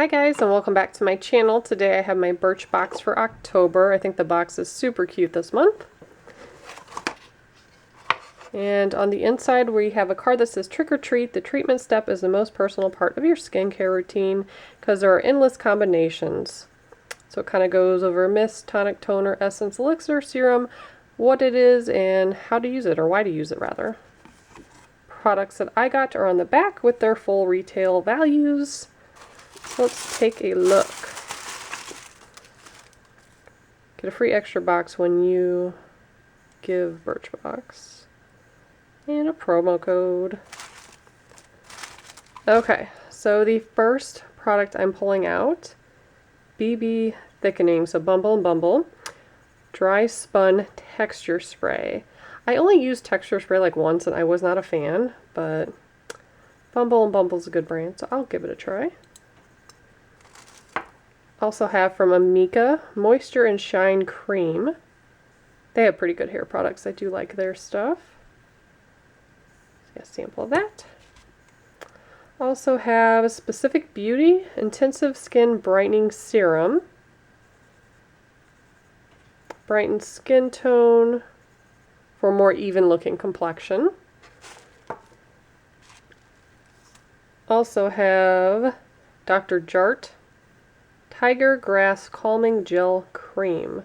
Hi guys, and welcome back to my channel. Today I have my Birchbox for October. I think the box is super cute this month. And on the inside we have a card that says trick or treat. The treatment step is the most personal part of your skincare routine because there are endless combinations. So it kind of goes over mist, tonic, toner, essence, elixir, serum, what it is and how to use it, or why to use it rather. Products that I got are on the back with their full retail values. Let's take a look. Get a free extra box when you give Birchbox. And a promo code. Okay, so the first product I'm pulling out, BB Thickening, so Bumble and Bumble, Dry Spun Texture Spray. I only used texture spray like once and I was not a fan, but Bumble and Bumble's a good brand, so I'll give it a try. Also have from Amica, Moisture and Shine Cream. They have pretty good hair products. I do like their stuff. A sample of that. Also have Specific Beauty Intensive Skin Brightening Serum. Brightens skin tone for a more even looking complexion. Also have Dr. Jart Tiger Grass Calming Gel Cream.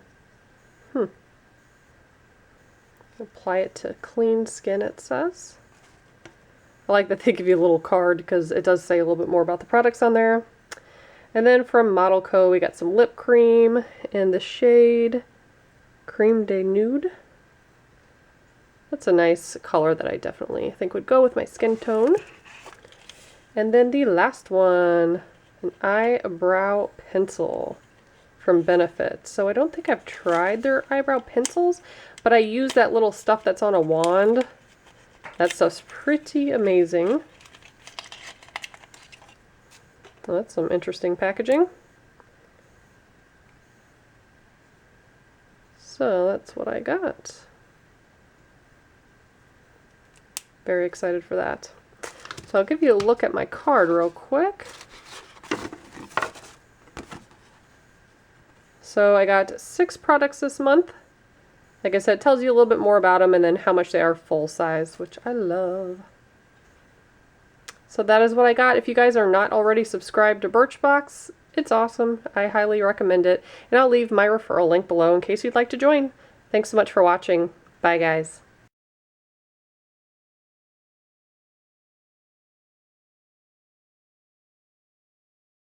Apply it to clean skin, it says. I like that they give you a little card because it does say a little bit more about the products on there. And then from Model Co. we got some lip cream in the shade Cream de Nude. That's a nice color that I definitely think would go with my skin tone. And then the last one, an eyebrow pencil from Benefit. So I don't think I've tried their eyebrow pencils, but I use that little stuff that's on a wand. That stuff's pretty amazing. Well, that's some interesting packaging. So that's what I got. Very excited for that. So I'll give you a look at my card real quick. So I got 6 products this month. Like I said, it tells you a little bit more about them and then how much they are full size, which I love. So that is what I got. If you guys are not already subscribed to Birchbox, it's awesome. I highly recommend it. And I'll leave my referral link below in case you'd like to join. Thanks so much for watching. Bye guys.